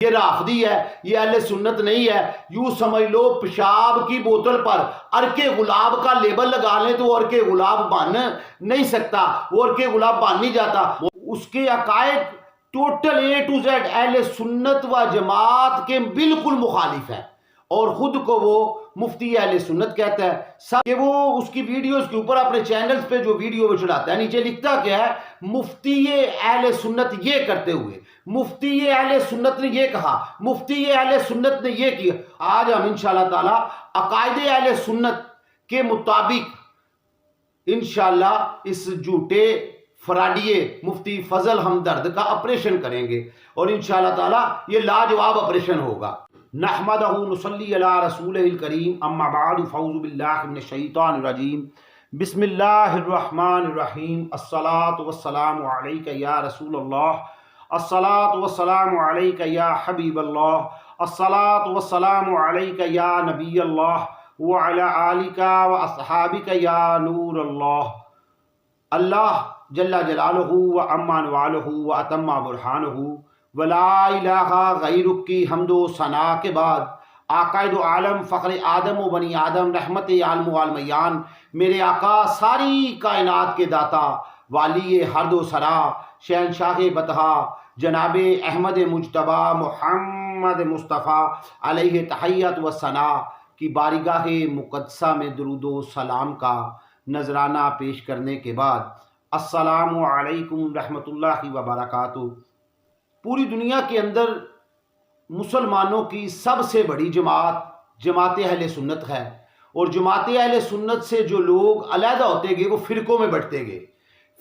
یہ رافضی ہے، یہ اہل سنت نہیں ہے، یوں سمجھ لو پیشاب کی بوتل پر عرق گلاب کا لیبل لگا لیں تو عرق گلاب بن نہیں سکتا، وہ عرق گلاب بن نہیں جاتا۔ اس کے عقائد ٹوٹل اے ٹو زیڈ اہل سنت و جماعت کے بالکل مخالف ہے، اور خود کو وہ مفتی اہل سنت کہتا ہے۔ سب کہ وہ اس کی ویڈیوز کے اوپر اپنے چینلز پہ جو ویڈیو وہ چڑھاتا ہے، نیچے لکھتا کیا ہے، مفتی اہل سنت یہ کرتے ہوئے، مفتی اہل سنت نے یہ کہا، مفتی اہل سنت نے یہ کیا۔ آج ہم انشاءاللہ تعالی عقائد اہل سنت کے مطابق انشاءاللہ اس جھوٹے فراڈیے مفتی فضل ہمدرد کا آپریشن کریں گے، اور انشاءاللہ تعالی یہ لاجواب آپریشن ہوگا۔ نحمدہ نصلی علی رسولہ الکریم، اما بعد فاعوذ باللہ من الشیطان الرجیم، بسم اللہ الرحمن الرحیم، الصلاۃ والسلام علیک یا رسول اللہ، الصلاۃ والسلام علیک یا حبیب اللہ، الصلاۃ والسلام علیک یا نبی اللہ، وعلی آلک و اصحابک یا نور اللہ۔ اللہ جل جلالہ و عما نوالہ و اتم برہانہ ولا الہ غیرک کی حمد و ثنا کے بعد، آقائد عالم فخر آدم و بنی آدم رحمت عالم و عالمیان، میرے آقا ساری کائنات کے داتا، والی ہرد و سرا، شہنشاہ بطحا، جناب احمد مجتبی محمد مصطفیٰ علیہ تحیت و ثنا کی بارگاہ مقدسہ میں درود و سلام کا نذرانہ پیش کرنے کے بعد، السلام علیکم رحمۃ اللہ وبرکاتہ۔ پوری دنیا کے اندر مسلمانوں کی سب سے بڑی جماعت اہل سنت ہے، اور جماعت اہل سنت سے جو لوگ علیحدہ ہوتے گئے وہ فرقوں میں بٹتے گئے۔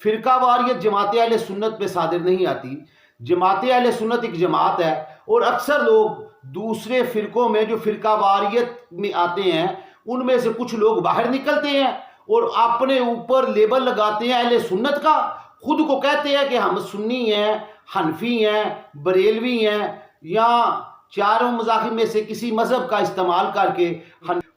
فرقہ واریت جماعت اہل سنت پہ صادر نہیں آتی۔ جماعت اہل سنت ایک جماعت ہے، اور اکثر لوگ دوسرے فرقوں میں جو فرقہ واریت میں آتے ہیں ان میں سے کچھ لوگ باہر نکلتے ہیں اور اپنے اوپر لیبل لگاتے ہیں اہل سنت کا، خود کو کہتے ہیں کہ ہم سنی ہیں، حنفی ہیں، بریلوی ہیں، یا چاروں مذاہب میں سے کسی مذہب کا استعمال کر کے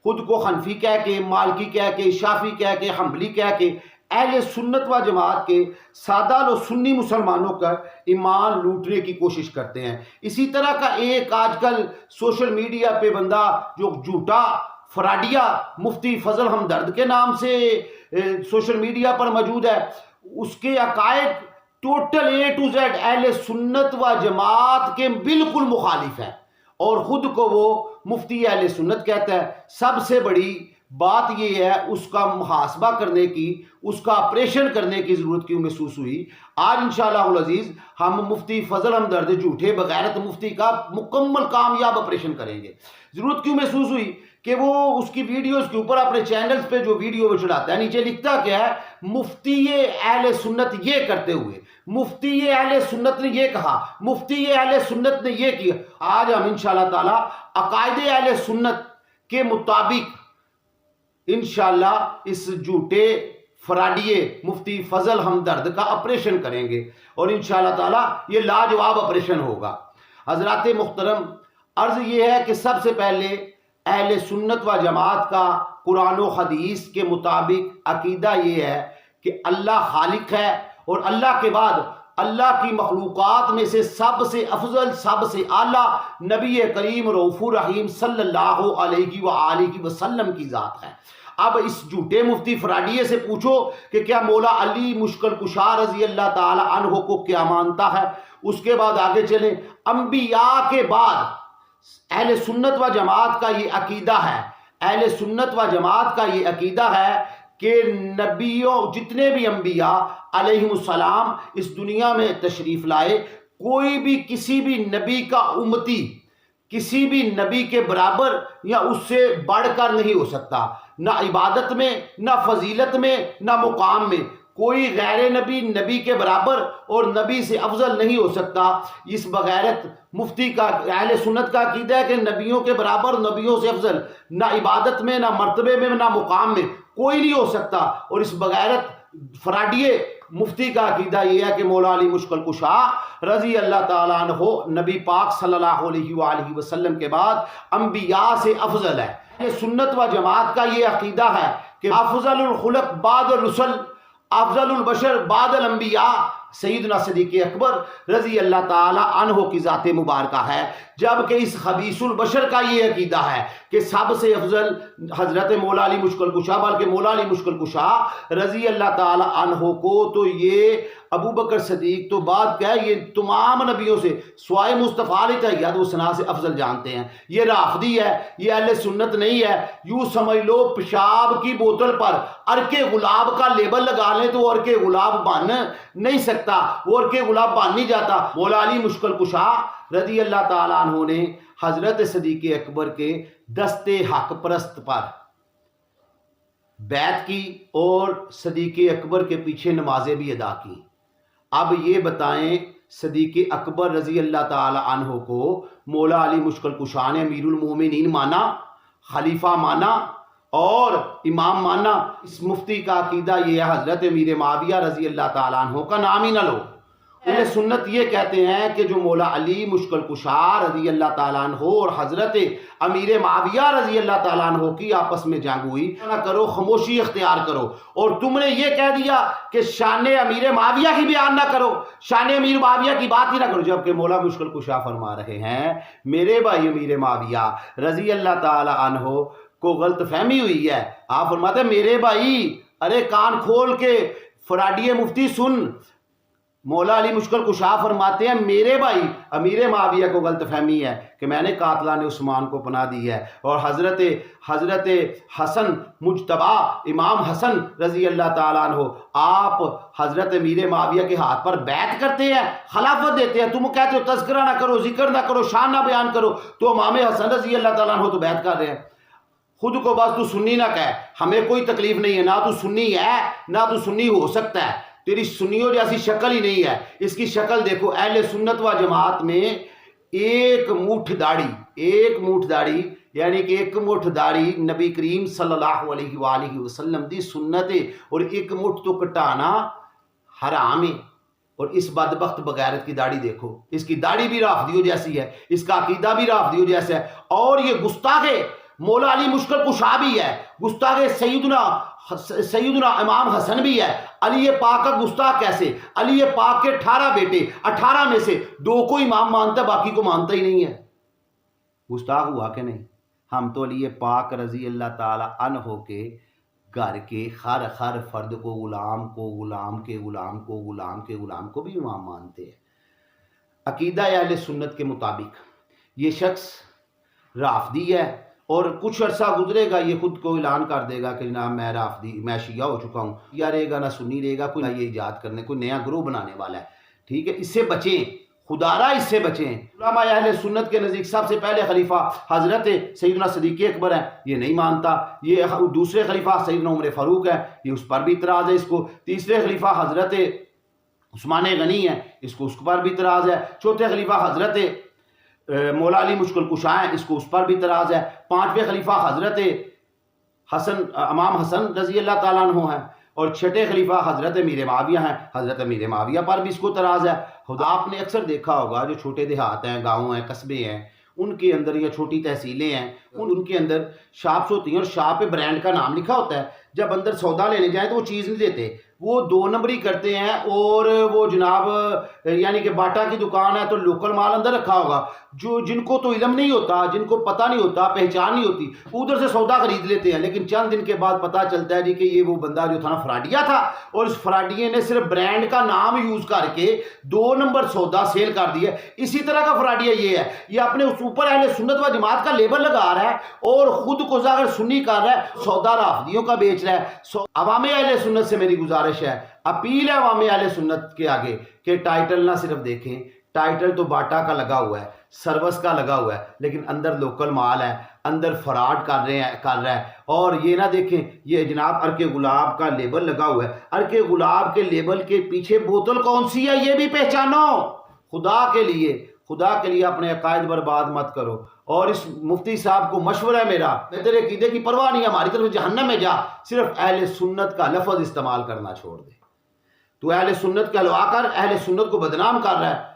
خود کو حنفی کہہ کے، مالکی کہہ کے، شافعی کہہ کے، حنبلی کہہ کے اہل سنت و جماعت کے سادہ و سنی مسلمانوں کا ایمان لوٹنے کی کوشش کرتے ہیں۔ اسی طرح کا ایک آج کل سوشل میڈیا پہ بندہ جو جھوٹا فراڈیا مفتی فضل ہمدرد کے نام سے سوشل میڈیا پر موجود ہے، اس کے عقائد ٹوٹل اے ٹو زیڈ اہل سنت و جماعت کے بالکل مخالف ہے، اور خود کو وہ مفتی اہل سنت کہتا ہے۔ سب سے بڑی بات یہ ہے اس کا محاسبہ کرنے کی، اس کا آپریشن کرنے کی ضرورت کیوں محسوس ہوئی۔ آج انشاءاللہ العزیز ہم مفتی فضل ہمدرد جھوٹے بغیرت مفتی کا مکمل کامیاب آپریشن کریں گے۔ ضرورت کیوں محسوس ہوئی کہ وہ اس کی ویڈیوز کے اوپر اپنے چینلز پہ جو ویڈیو وہ چڑھاتا ہے، نیچے لکھتا کیا ہے، مفتی اہل سنت یہ کرتے ہوئے، مفتی اہل سنت نے یہ کہا، مفتی اہل سنت نے یہ کیا۔ آج ہم انشاءاللہ تعالی عقائد اہل سنت کے مطابق انشاءاللہ اس جھوٹے فراڈیے مفتی فضل ہمدرد کا آپریشن کریں گے، اور انشاءاللہ تعالی یہ لاجواب آپریشن ہوگا۔ حضرات محترم، عرض یہ ہے کہ سب سے پہلے اہل سنت و جماعت کا قرآن و حدیث کے مطابق عقیدہ یہ ہے کہ اللہ خالق ہے، اور اللہ کے بعد اللہ کی مخلوقات میں سے سب سے افضل، سب سے اعلیٰ نبی کریم رؤوف الرحیم صلی اللہ علیہ وآلہ وسلم کی ذات ہے۔ اب اس جھوٹے مفتی فراڈیے سے پوچھو کہ کیا مولا علی مشکل کشا رضی اللہ تعالی عنہ کو کیا مانتا ہے۔ اس کے بعد آگے چلیں، انبیاء کے بعد اہل سنت و جماعت کا یہ عقیدہ ہے، اہل سنت و جماعت کا یہ عقیدہ ہے کہ نبیوں جتنے بھی انبیاء علیہم السلام اس دنیا میں تشریف لائے، کوئی بھی کسی بھی نبی کا امتی کسی بھی نبی کے برابر یا اس سے بڑھ کر نہیں ہو سکتا، نہ عبادت میں، نہ فضیلت میں، نہ مقام میں۔ کوئی غیر نبی نبی کے برابر اور نبی سے افضل نہیں ہو سکتا۔ اس بغیرت مفتی کا اہل سنت کا عقیدہ ہے کہ نبیوں کے برابر، نبیوں سے افضل، نہ عبادت میں، نہ مرتبے میں، نہ مقام میں کوئی نہیں ہو سکتا۔ اور اس بغیرت فراڈیے مفتی کا عقیدہ یہ ہے کہ مولا علی مشکل کشا رضی اللہ تعالیٰ عنہ نبی پاک صلی اللہ علیہ وآلہ وسلم کے بعد انبیاء سے افضل ہے۔ یہ سنت و جماعت کا یہ عقیدہ ہے کہ افضل الخلق بعد الرسل، افضل البشر بعد الانبیاء سیدنا صدیق اکبر رضی اللہ تعالی عنہ کی ذات مبارکہ ہے جبکہ اس خبیث البشر کا یہ عقیدہ ہے کہ سب سے افضل حضرت مولا علی مشکل کشا، بلکہ مولا علی مشکل کشا رضی اللہ تعالی عنہ کو تو یہ ابو بکر صدیق تو بعد کیا ہے، یہ تمام نبیوں سے سوائے مصطفیٰ علیہ تحیات و ثنا سے افضل جانتے ہیں۔ یہ رافضی ہے، یہ اہل سنت نہیں ہے۔ یوں سمجھ لو پیشاب کی بوتل پر عرق گلاب کا لیبل لگا لیں تو وہ عرق گلاب بن نہیں سکتا، وہ عرق گلاب بن نہیں جاتا۔ مولا علی مشکل کشا رضی اللہ تعالیٰ عنہ نے حضرت صدیق اکبر کے دست حق پرست پر بیعت کی اور صدیق اکبر کے پیچھے نمازیں بھی ادا کی۔ اب یہ بتائیں صدیق اکبر رضی اللہ تعالی عنہ کو مولا علی مشکل کشا نے امیر المومنین مانا، خلیفہ مانا اور امام مانا؟ اس مفتی کا عقیدہ یہ ہے حضرت امیر معاویہ رضی اللہ تعالی عنہ کا نام ہی نہ لو۔ اہل سنت یہ کہتے ہیں کہ جو مولا علی مشکل کشا رضی اللہ تعالیٰ عنہ اور حضرت امیر معاویہ رضی اللہ تعالیٰ عنہ کی آپس میں جنگ ہوئی، نہ کرو، خاموشی اختیار کرو، اور تم نے یہ کہہ دیا کہ شان امیر معاویہ کی بیان نہ کرو، شان امیر معاویہ کی بات ہی نہ کرو، جبکہ مولا مشکل کشا فرما رہے ہیں میرے بھائی امیر معاویہ رضی اللہ تعالیٰ عنہ کو غلط فہمی ہوئی ہے۔ آپ فرماتے ہیں میرے بھائی، ارے کان کھول کے فراڈی مفتی سن، مولا علی مشکل کشا فرماتے ہیں میرے بھائی امیر معاویہ کو غلط فہمی ہے کہ میں نے قاتلان عثمان کو پناہ دی ہے، اور حضرت حسن مجتبی امام حسن رضی اللہ تعالیٰ عنہ آپ حضرت امیر معاویہ کے ہاتھ پر بیعت کرتے ہیں، خلافت دیتے ہیں۔ تم کہتے ہو تذکرہ نہ کرو، ذکر نہ کرو، شان نہ بیان کرو، تو امام حسن رضی اللہ تعالیٰ عنہ تو بیعت کر رہے ہیں۔ خود کو بس تو سنی نہ کہے، ہمیں کوئی تکلیف نہیں ہے، نہ تو سنی ہے نہ تو سنی ہو سکتا ہے، تیری سنیوں جیسی شکل ہی نہیں ہے۔ اس کی شکل دیکھو، اہل سنت و جماعت میں ایک مٹھ داڑھی یعنی کہ ایک مٹھ داڑھی نبی کریم صلی اللہ علیہ وآلہ وسلم دی سنت ہے، اور ایک مٹھ تو کٹانا حرام ہے۔ اور اس بدبخت بغیرت کی داڑھی دیکھو، اس کی داڑھی بھی رافضیوں جیسی ہے، اس کا عقیدہ بھی رافضیوں جیسا ہے، اور یہ گستاخ مولا علی مشکل کشا بھی ہے، گستاخ سیدنا امام حسن بھی ہے۔ علی پاک کا گستاخ کیسے؟ علی پاک کے 18 بیٹے، 18 میں سے 2 کو امام مانتا ہے، باقی کو مانتا ہی نہیں ہے۔ گستاخ ہوا کہ نہیں؟ ہم تو علی پاک رضی اللہ تعالی عنہ کے گھر کے ہر فرد کو، غلام کو، غلام کے غلام کو، غلام کے غلام کو بھی امام مانتے ہیں۔ عقیدہ اہل سنت کے مطابق یہ شخص رافضی ہے، اور کچھ عرصہ گزرے گا یہ خود کو اعلان کر دے گا کہ جناب میں رافضی، میں شیعہ ہو چکا ہوں، یا رہے گا نہ سنی رہے گا، کوئی نہ یہ ایجاد کرنے، کوئی نیا گروہ بنانے والا ہے۔ ٹھیک ہے، اس سے بچیں، خدارا اس سے بچیں۔ علماء اہل سنت کے نزدیک سب سے پہلے خلیفہ حضرت سیدنا صدیق اکبر ہیں، یہ نہیں مانتا۔ یہ دوسرے خلیفہ سیدنا عمر فاروق ہے، یہ اس پر بھی اعتراض ہے اس کو۔ تیسرے خلیفہ حضرت عثمان غنی ہے، اس کو اس پر بھی اعتراض ہے۔ چوتھے خلیفہ حضرت مولا علی مشکل کشا ہیں، اس کو اس پر بھی اعتراض ہے۔ 5ویں خلیفہ حضرت امام حسن رضی اللہ تعالیٰ عنہ ہیں، اور 6ٹھے خلیفہ حضرت امیر معاویہ ہیں، حضرت امیر معاویہ پر بھی اس کو اعتراض ہے۔ خدا آپ نے اکثر دیکھا ہوگا جو چھوٹے دیہات ہیں، گاؤں ہیں، قصبے ہیں، ان کے اندر یا چھوٹی تحصیلیں ہیں، ان کے اندر شاپس ہوتی ہیں، اور شاپ پہ برانڈ کا نام لکھا ہوتا ہے۔ جب اندر سودا لینے جائیں تو وہ چیز نہیں دیتے، وہ 2 نمبری کرتے ہیں، اور وہ جناب یعنی کہ باٹا کی دکان ہے تو لوکل مال اندر رکھا ہوگا، جو جن کو تو علم نہیں ہوتا، جن کو پتہ نہیں ہوتا، پہچان نہیں ہوتی، ادھر سے سودا خرید لیتے ہیں، لیکن چند دن کے بعد پتہ چلتا ہے جی کہ یہ وہ بندہ جو تھا نا فراڈیا تھا، اور اس فراڈیے نے صرف برانڈ کا نام یوز کر کے 2 نمبر سودا سیل کر دیا۔ اسی طرح کا فراڈیا یہ ہے، یہ اپنے اس اوپر اہل سنت و جماعت کا لیبل لگا رہا ہے، اور خود کو ظاہر سنی کر رہا ہے، سودا رافضیوں کا بیچ رہا ہے۔ عوام اہل سنت سے میری گزارش ہے، اپیل ہے عوام اہل سنت کے آگے کہ ٹائٹل نہ صرف دیکھیں، ٹائٹل تو باٹا کا لگا ہوا ہے، سروس کا لگا ہوا ہے، لیکن اندر لوکل مال ہے، اندر فراڈ کر رہا ہے۔ اور یہ نہ دیکھیں یہ جناب عرق گلاب کا لیبل لگا ہوا ہے، عرق گلاب کے لیبل کے پیچھے بوتل کون سی ہے یہ بھی پہچانو۔ خدا کے لیے اپنے عقائد برباد مت کرو۔ اور اس مفتی صاحب کو مشورہ ہے میرا، تیرے عقیدے کی پرواہ نہیں ہے، ہماری طرف جہنم میں جا، صرف اہل سنت کا لفظ استعمال کرنا چھوڑ دے۔ تو اہل سنت کہلوا کر اہل سنت کو بدنام کر رہا ہے،